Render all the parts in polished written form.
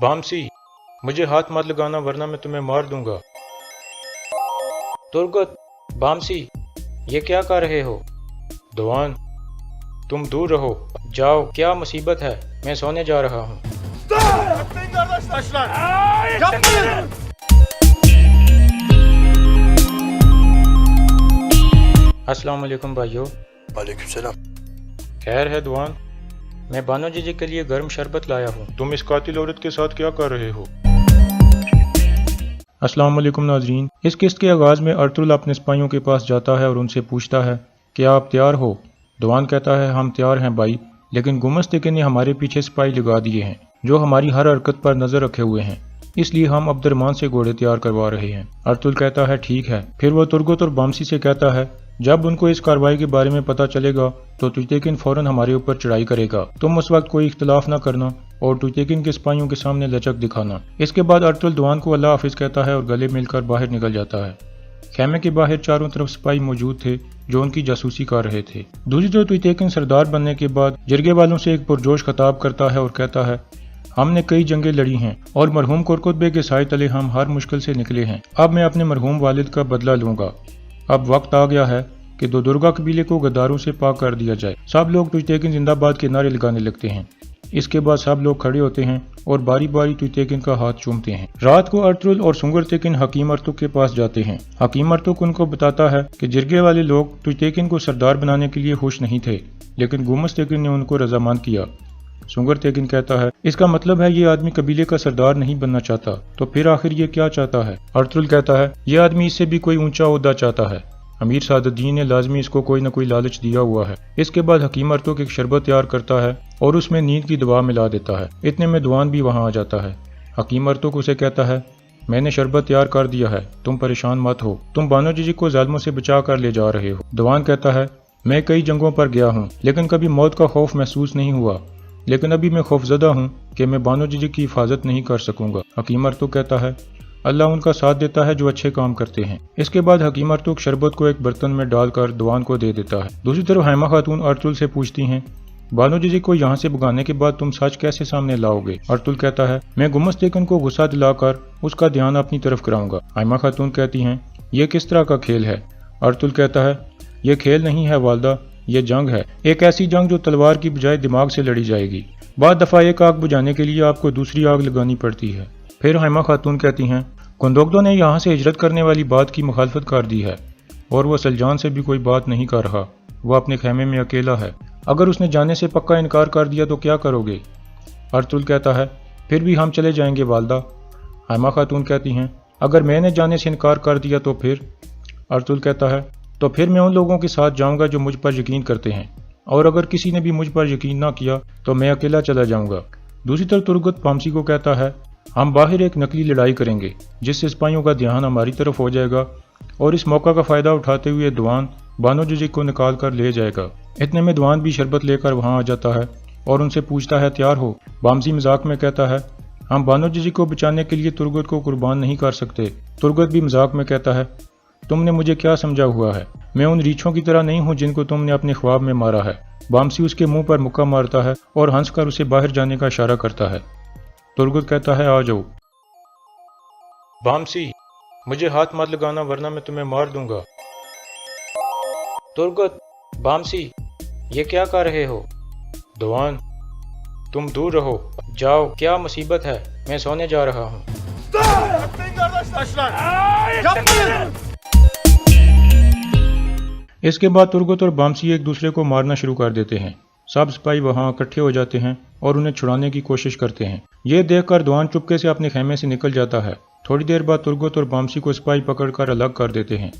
بامسی، مجھے ہاتھ مت لگانا ورنہ میں تمہیں مار دوں گا۔ ترگت، بامسی، یہ کیا کر رہے ہو؟ دوان، تم دور رہو، جاؤ، کیا مصیبت ہے؟ میں سونے جا رہا ہوں۔ السلام علیکم بھائیو۔ وعلیکم السلام۔ خیر ہے دوان، میں بانو جی کے لیے گرم شربت لایا ہوں۔ تم اس قاتل عورت کے ساتھ کیا کر رہے ہو؟ السلام علیکم ناظرین، اس قسط کے آغاز میں ارطغرل اپنے سپاہیوں کے پاس جاتا ہے اور ان سے پوچھتا ہے کہ آپ تیار ہو؟ دوان کہتا ہے ہم تیار ہیں بھائی، لیکن گمستیکن نے ہمارے پیچھے سپاہی لگا دیے ہیں جو ہماری ہر حرکت پر نظر رکھے ہوئے ہیں، اس لیے ہم عبد الرحمن سے گھوڑے تیار کروا رہے ہیں۔ ارطغرل کہتا ہے ٹھیک ہے۔ پھر وہ ترگت اور بامسی سے کہتا ہے جب ان کو اس کارروائی کے بارے میں پتہ چلے گا تو تجتیکن فوراً ہمارے اوپر چڑھائی کرے گا، تم اس وقت کوئی اختلاف نہ کرنا اور تجتیکن کے سپاہیوں کے سامنے لچک دکھانا۔ اس کے بعد ارطغرل دوان کو اللہ حافظ کہتا ہے اور گلے مل کر باہر نکل جاتا ہے۔ خیمے کے باہر چاروں طرف سپاہی موجود تھے جو ان کی جاسوسی کر رہے تھے۔ دوسری طرف تجتیکن سردار بننے کے بعد جرگے والوں سے ایک پرجوش خطاب کرتا ہے اور کہتا ہے ہم نے کئی جنگیں لڑی ہیں اور مرحوم کرکت بے کے سائے تلے ہم ہر مشکل سے نکلے ہیں، اب میں اپنے مرحوم والد کا بدلہ لوں گا۔ اب وقت آ گیا ہے کہ دو درگا قبیلے کو غداروں سے پاک کر دیا جائے۔ سب لوگ تجتیکن زندہ باد کے نعرے لگانے لگتے ہیں۔ اس کے بعد سب لوگ کھڑے ہوتے ہیں اور باری باری تجتیکن کا ہاتھ چومتے ہیں۔ رات کو ارطغرل اور سنگرتیکن حکیم ارتک کے پاس جاتے ہیں۔ حکیم ارتک ان کو بتاتا ہے کہ جرگے والے لوگ تجتیکن کو سردار بنانے کے لیے خوش نہیں تھے، لیکن گمستیکن نے ان کو رضامند کیا۔ سنگرتیکن کہتا ہے اس کا مطلب ہے یہ آدمی قبیلے کا سردار نہیں بننا چاہتا، تو پھر آخر یہ کیا چاہتا ہے؟ ارطغرل کہتا ہے یہ آدمی اس سے بھی کوئی اونچا عہدہ چاہتا ہے، امیر سعد الدین نے لازمی اس کو کوئی نہ کوئی لالچ دیا ہوا ہے۔ اس کے بعد حکیم ارتک ایک شربت تیار کرتا ہے اور اس میں نیند کی دوا ملا دیتا ہے۔ اتنے میں دوان بھی وہاں آ جاتا ہے۔ حکیم ارتک اسے کہتا ہے میں نے شربت تیار کر دیا ہے، تم پریشان مت ہو، تم بانو جی کو ظالموں سے بچا کر لے جا رہے ہو۔ دوان کہتا ہے میں کئی جنگوں پر گیا ہوں لیکن کبھی موت کا خوف محسوس نہیں ہوا، لیکن ابھی میں خوفزدہ ہوں کہ میں بانو جی کی حفاظت نہیں کر سکوں گا۔ حکیم ارتک کہتا ہے اللہ ان کا ساتھ دیتا ہے جو اچھے کام کرتے ہیں۔ اس کے بعد حکیم ارتک شربت کو ایک برتن میں ڈال کر دوان کو دے دیتا ہے۔ دوسری طرف حیمہ خاتون ارطغرل سے پوچھتی ہیں بانو جی کو یہاں سے بھگانے کے بعد تم سچ کیسے سامنے لاؤ گے؟ ارطغرل کہتا ہے میں گمستیکن کو غصہ دلا کر اس کا دھیان اپنی طرف کراؤں گا۔ حیمہ خاتون کہتی ہیں یہ کس طرح کا کھیل ہے؟ ارطغرل کہتا ہے یہ کھیل نہیں ہے والدہ، یہ جنگ ہے، ایک ایسی جنگ جو تلوار کی بجائے دماغ سے لڑی جائے گی۔ بعد دفعہ ایک آگ بجھانے کے لیے آپ کو دوسری آگ لگانی پڑتی ہے۔ پھر حیمہ خاتون کہتی ہیں کندوگدو نے یہاں سے ہجرت کرنے والی بات کی مخالفت کر دی ہے اور وہ سلجان سے بھی کوئی بات نہیں کر رہا، وہ اپنے خیمے میں اکیلا ہے، اگر اس نے جانے سے پکا انکار کر دیا تو کیا کرو گے؟ ارطغرل کہتا ہے پھر بھی ہم چلے جائیں گے والدہ۔ حیمہ خاتون کہتی ہیں اگر میں نے جانے سے انکار کر دیا تو پھر؟ ارطغرل کہتا ہے تو پھر میں ان لوگوں کے ساتھ جاؤں گا جو مجھ پر یقین کرتے ہیں، اور اگر کسی نے بھی مجھ پر یقین نہ کیا تو میں اکیلا چلا جاؤں گا۔ دوسری طرف ترگت بامسی کو کہتا ہے ہم باہر ایک نقلی لڑائی کریں گے جس سے سپاہیوں کا دھیان ہماری طرف ہو جائے گا اور اس موقع کا فائدہ اٹھاتے ہوئے دوان بانو جی کو نکال کر لے جائے گا۔ اتنے میں دوان بھی شربت لے کر وہاں آ جاتا ہے اور ان سے پوچھتا ہے تیار ہو؟ بامسی مذاق میں کہتا ہے ہم بانو جی کو بچانے کے لیے ترگت کو قربان نہیں کر سکتے۔ ترگت بھی مذاق میں کہتا ہے تم نے مجھے کیا سمجھا ہوا ہے؟ میں ان ریچھوں کی طرح نہیں ہوں جن کو تم نے اپنے خواب میں مارا ہے۔ بامسی اس کے منہ پر مکہ مارتا ہے اور ہنس کر اسے باہر جانے کا اشارہ کرتا ہے۔ ترگت کہتا ہے آ جاؤ۔ بامسی، مجھے ہاتھ مت لگانا ورنہ میں تمہیں مار دوں گا۔ ترگت، بامسی، یہ کیا کر رہے ہو؟ دوان، تم دور رہو، جاؤ، کیا مصیبت ہے؟ میں سونے جا رہا ہوں۔ اس کے بعد ترگت اور بامسی ایک دوسرے کو مارنا شروع کر دیتے ہیں۔ سب سپاہی وہاں اکٹھے ہو جاتے ہیں اور انہیں چھڑانے کی کوشش کرتے ہیں۔ یہ دیکھ کر دوان چپکے سے اپنے خیمے سے نکل جاتا ہے۔ تھوڑی دیر بعد ترگت اور بامسی کو سپاہی پکڑ کر الگ کر دیتے ہیں۔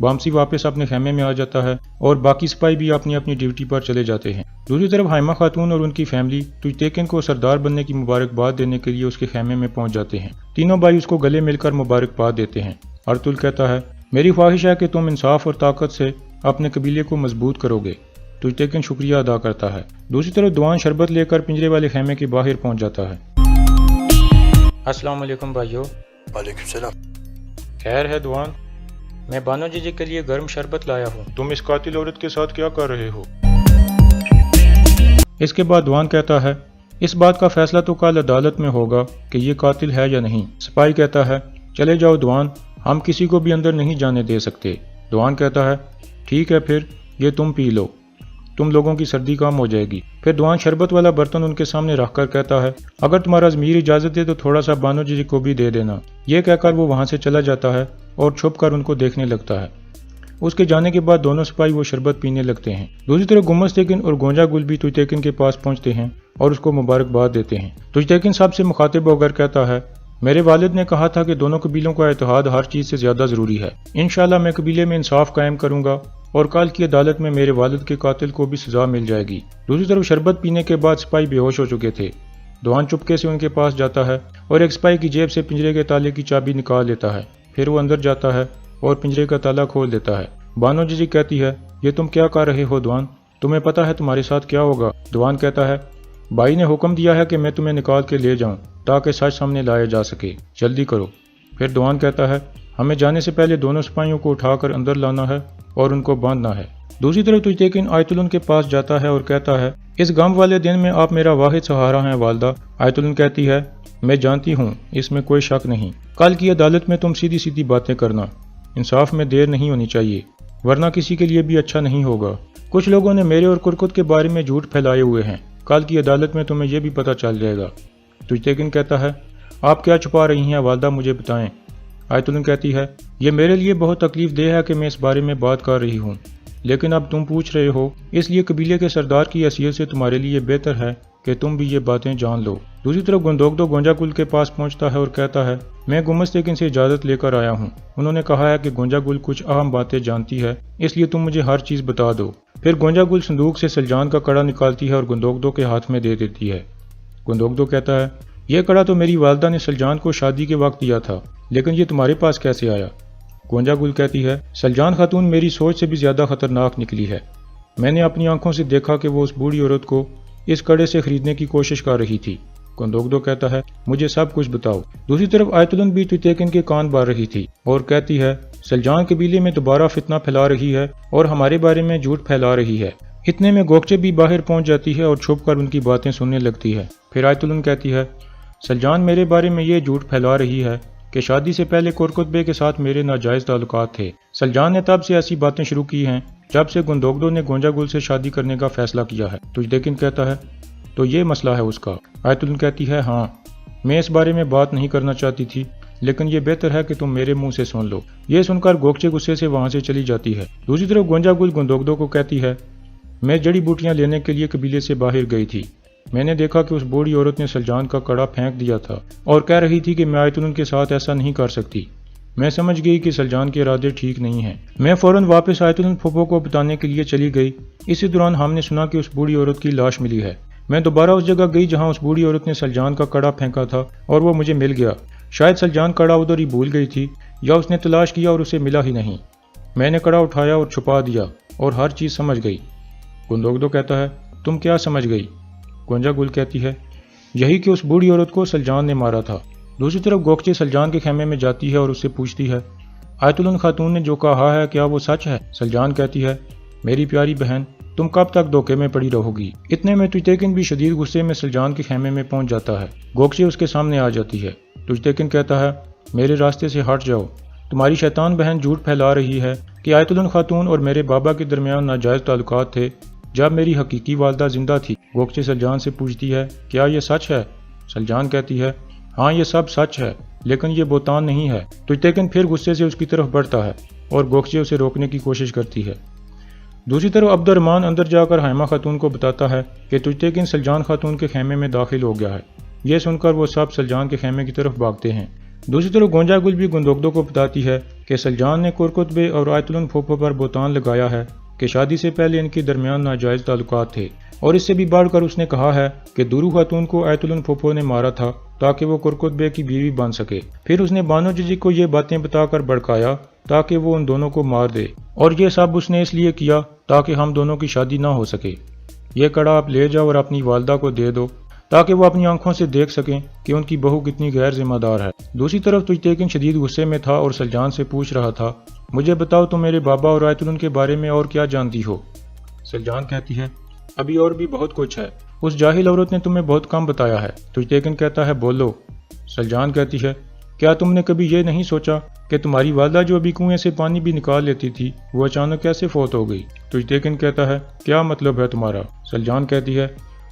بامسی واپس اپنے خیمے میں آ جاتا ہے اور باقی سپاہی بھی اپنی اپنی ڈیوٹی پر چلے جاتے ہیں۔ دوسری طرف حیمہ خاتون اور ان کی فیملی تجتیکن کو سردار بننے کی مبارکباد دینے کے لیے اس کے خیمے میں پہنچ جاتے ہیں۔ تینوں بھائی اس کو گلے مل کر مبارکباد دیتے ہیں۔ ارطغرل کہتا ہے میری خواہش ہے کہ تم انصاف اور طاقت سے اپنے قبیلے کو مضبوط کرو گے۔ تجتیکن شکریہ ادا کرتا ہے۔ دوسری طرف دوان شربت لے کر پنجرے والے خیمے کے باہر پہنچ جاتا ہے۔ السلام علیکم بھائیو۔ وعلیکم السلام۔ خیر ہے دوان، میں بانو جی کے لیے گرم شربت لایا ہوں، تم اس قاتل عورت کے ساتھ کیا کر رہے ہو؟ اس کے بعد دوان کہتا ہے اس بات کا فیصلہ تو کل عدالت میں ہوگا کہ یہ قاتل ہے یا نہیں۔ سپاہی کہتا ہے چلے جاؤ دوان، ہم کسی کو بھی اندر نہیں جانے دے سکتے۔ دوان کہتا ہے ٹھیک ہے پھر یہ تم پی لو، تم لوگوں کی سردی کم ہو جائے گی۔ پھر دوان شربت والا برتن ان کے سامنے رکھ کر کہتا ہے اگر تمہارا ضمیر اجازت دے تو تھوڑا سا بانو جی کو بھی دے دینا۔ یہ کہہ کر وہ وہاں سے چلا جاتا ہے اور چھپ کر ان کو دیکھنے لگتا ہے۔ اس کے جانے کے بعد دونوں سپاہی وہ شربت پینے لگتے ہیں۔ دوسری طرف گمس تیکن اور گونجا گل بھی توئی تیکن کے پاس پہنچتے ہیں اور اس کو مبارکباد دیتے ہیں۔ توئی تیکن سب سے مخاطب ہو کر کہتا ہے میرے والد نے کہا تھا کہ دونوں قبیلوں کا اتحاد ہر چیز سے زیادہ ضروری ہے۔ انشاءاللہ میں قبیلے میں انصاف قائم کروں گا اور کل کی عدالت میں میرے والد کے قاتل کو بھی سزا مل جائے گی۔ دوسری طرف شربت پینے کے بعد سپاہی بے ہوش ہو چکے تھے۔ دوان چپکے سے ان کے پاس جاتا ہے اور ایک سپاہی کی جیب سے پنجرے کے تالے کی چابی نکال لیتا ہے۔ پھر وہ اندر جاتا ہے اور پنجرے کا تالا کھول دیتا ہے۔ بانو جی کہتی ہے یہ تم کیا کر رہے ہو دوان، تمہیں پتا ہے تمہارے ساتھ کیا ہوگا؟ دوان کہتا ہے بھائی نے حکم دیا ہے کہ میں تمہیں نکال کے لے جاؤں تاکہ سچ سامنے لایا جا سکے، جلدی کرو۔ پھر دوان کہتا ہے ہمیں جانے سے پہلے دونوں سپاہیوں کو اٹھا کر اندر لانا ہے اور ان کو باندھنا ہے۔ دوسری طرف توئی تیکن آیت الن کے پاس جاتا ہے اور کہتا ہے اس غم والے دن میں آپ میرا واحد سہارا ہیں والدہ۔ آیت الن کہتی ہے میں جانتی ہوں، اس میں کوئی شک نہیں، کل کی عدالت میں تم سیدھی سیدھی باتیں کرنا، انصاف میں دیر نہیں ہونی چاہیے ورنہ کسی کے لیے بھی اچھا نہیں ہوگا۔ کچھ لوگوں نے میرے اور کرکت کے بارے میں جھوٹ پھیلائے ہوئے ہیں، کل کی عدالت میں تمہیں یہ بھی پتہ چل جائے گا۔ توئی تیکن کہتا ہے آپ کیا چھپا رہی ہیں والدہ، مجھے بتائیں۔ آیت الن کہتی ہے یہ میرے لیے بہت تکلیف دہ ہے کہ میں اس بارے میں بات کر رہی ہوں، لیکن اب تم پوچھ رہے ہو اس لیے قبیلے کے سردار کی حیثیت سے تمہارے لیے بہتر ہے کہ تم بھی یہ باتیں جان لو۔ دوسری طرف گندوگدو گونجا گل کے پاس پہنچتا ہے اور کہتا ہے میں گمس تیکن سے اجازت لے کر آیا ہوں، انہوں نے کہا ہے کہ گونجا گل کچھ اہم باتیں جانتی ہے، اس لیے تم مجھے ہر چیز بتا دو۔ پھر گونجا گل صندوق سے سلجان کا کڑا نکالتی ہے اور گندوگدو کے ہاتھ میں دے دیتی ہے۔ گندوگدو کہتا ہے یہ کڑا تو میری والدہ نے سلجان کو شادی کے وقت دیا تھا، لیکن یہ تمہارے پاس کیسے آیا؟ گونجا گل کہتی ہے سلجان خاتون میری سوچ سے بھی زیادہ خطرناک نکلی ہے، میں نے اپنی آنکھوں سے دیکھا کہ وہ اس بوڑھی عورت کو اس کڑے سے خریدنے کی کوشش کر رہی تھی۔ گندوگدو کہتا ہے مجھے سب کچھ بتاؤ۔ دوسری طرف آیت الن بھی توئی تیکن کے کان بھر رہی تھی اور کہتی ہے سلجان قبیلے میں دوبارہ فتنہ پھیلا رہی ہے اور ہمارے بارے میں جھوٹ پھیلا رہی ہے۔ اتنے میں گوکچے بھی باہر پہنچ جاتی ہے اور چھپ کر ان کی باتیں سننے لگتی ہے۔ پھر آیت الن کہتی ہے سلجان میرے بارے میں یہ جھوٹ پھیلا رہی ہے کہ شادی سے پہلے کرکت بے کے ساتھ میرے ناجائز تعلقات تھے۔ سلجان نے تب سے ایسی باتیں شروع کی ہیں جب سے گندوگدو نے گونجا گل سے شادی کرنے کا فیصلہ کیا ہے۔ توئی تیکن کہتا ہے تو یہ مسئلہ ہے اس کا؟ آیت الن کہتی ہے ہاں، میں اس بارے میں بات نہیں کرنا چاہتی تھی، لیکن یہ بہتر ہے کہ تم میرے منہ سے سن لو۔ یہ سن کر گوکچے غصے سے وہاں سے چلی جاتی ہے۔ دوسری طرف گونجا گل گندوگدو کو کہتی ہے میں جڑی بوٹیاں لینے کے لیے قبیلے سے باہر گئی تھی، میں نے دیکھا کہ اس بوڑھی عورت نے سلجان کا کڑا پھینک دیا تھا اور کہہ رہی تھی کہ میں آیت الن کے ساتھ ایسا نہیں کر سکتی۔ میں سمجھ گئی کہ سلجان کے ارادے ٹھیک نہیں ہیں۔ میں فوراً واپس آیت الن پھوپھو کو بتانے کے لیے چلی گئی۔ اسی دوران ہم نے سنا کہ اس بوڑھی عورت کی لاش ملی ہے۔ میں دوبارہ اس جگہ گئی جہاں اس بوڑھی عورت نے سلجان کا کڑا پھینکا تھا اور وہ مجھے مل گیا۔ شاید سلجان کڑا ادھر ہی بھول گئی تھی یا اس نے تلاش کیا اور اسے ملا ہی نہیں۔ میں نے کڑا اٹھایا اور چھپا دیا اور ہر چیز سمجھ گئی۔ گندوگدو کہتا ہے تم کیا سمجھ گئی؟ گونجا گل کہتی ہے یہی کہ اس بوڑھی عورت کو سلجان نے مارا تھا۔ دوسری طرف گوکچے سلجان کے خیمے میں جاتی ہے اور اس سے پوچھتی ہے آیت الن خاتون نے جو کہا ہے کیا وہ سچ ہے؟ سلجان کہتی ہے میری پیاری بہن تم کب تک دھوکے میں پڑی رہو گی؟ اتنے میں توئی تیکن بھی شدید غصے میں سلجان کے خیمے میں پہنچ جاتا ہے۔ گوکچے اس کے سامنے آ جاتی ہے۔ توئی تیکن کہتا ہے میرے راستے سے ہٹ جاؤ، تمہاری شیطان بہن جھوٹ پھیلا رہی ہے کہ آیت الن خاتون اور میرے بابا کے درمیان ناجائز تعلقات تھے جب میری حقیقی والدہ زندہ تھی۔ گوکچے سلجان سے پوچھتی ہے کیا یہ سچ ہے؟ سلجان کہتی ہے ہاں یہ سب سچ ہے، لیکن یہ بہتان نہیں ہے۔ توئی تیکن پھر غصے سے اس کی طرف بڑھتا ہے اور گوکچے اسے روکنے کی کوشش کرتی ہے۔ دوسری طرف عبد الرحمن اندر جا کر حائمہ خاتون کو بتاتا ہے کہ توئی تیکن سلجان خاتون کے خیمے میں داخل ہو گیا ہے۔ یہ سن کر وہ سب سلجان کے خیمے کی طرف بھاگتے ہیں۔ دوسری طرف گونجا گل بھی گندوگدو کو بتاتی ہے کہ سلجان نے کرکت بے اور آیت الن پھوپھو پر بہتان لگایا ہے کہ شادی سے پہلے ان کے درمیان ناجائز تعلقات تھے، اور اس سے بھی بڑھ کر اس نے کہا ہے کہ دورو خاتون کو آیت الن پھوپھو نے مارا تھا تاکہ وہ کرکت بے کی بیوی بن سکے۔ پھر اس نے بانو جی کو یہ باتیں بتا کر بھڑکایا تاکہ وہ ان دونوں کو مار دے، اور یہ سب اس نے اس لیے کیا تاکہ ہم دونوں کی شادی نہ ہو سکے۔ یہ کڑا آپ لے جاؤ اور اپنی والدہ کو دے دو تاکہ وہ اپنی آنکھوں سے دیکھ سکیں کہ ان کی بہو کتنی غیر ذمہ دار ہے۔ دوسری طرف توئی تیکن شدید غصے میں تھا اور سلجان سے پوچھ رہا تھا مجھے بتاؤ تم میرے بابا اور آیت الن کے بارے میں اور کیا جانتی ہو؟ سلجان کہتی ہے ابھی اور بھی بہت کچھ ہے، اس جاہل عورت نے تمہیں بہت کم بتایا ہے۔ تجتیکن کہتا ہے بولو۔ سلجان کہتی ہے کیا تم نے کبھی یہ نہیں سوچا کہ تمہاری والدہ جو ابھی کنویں سے پانی بھی نکال لیتی تھی وہ اچانک کیسے فوت ہو گئی؟ تجتیکن کہتا ہے کیا مطلب ہے تمہارا؟ سلجان کہتی ہے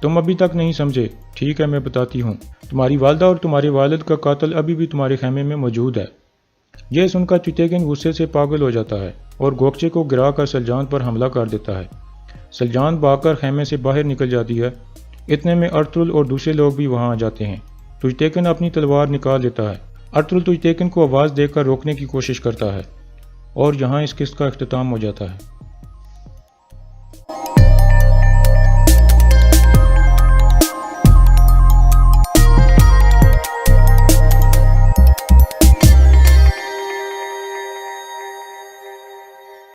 تم ابھی تک نہیں سمجھے، ٹھیک ہے میں بتاتی ہوں۔ تمہاری والدہ اور تمہارے والد کا قاتل ابھی بھی تمہارے خیمے میں موجود ہے۔ یہ سن کر تجتیکن غصے سے پاگل ہو جاتا ہے اور گوکچے کو گرا کر سلجان پر حملہ کر دیتا ہے۔ سلجان بھاگ کر خیمے سے باہر نکل جاتی ہے۔ اتنے میں ارطغرل اور دوسرے لوگ بھی وہاں آ جاتے ہیں۔ تجتیکن اپنی تلوار نکال لیتا ہے۔ ارطغرل تجتیکن کو آواز دے کر روکنے کی کوشش کرتا ہے اور یہاں اس قسط کا اختتام ہو جاتا ہے۔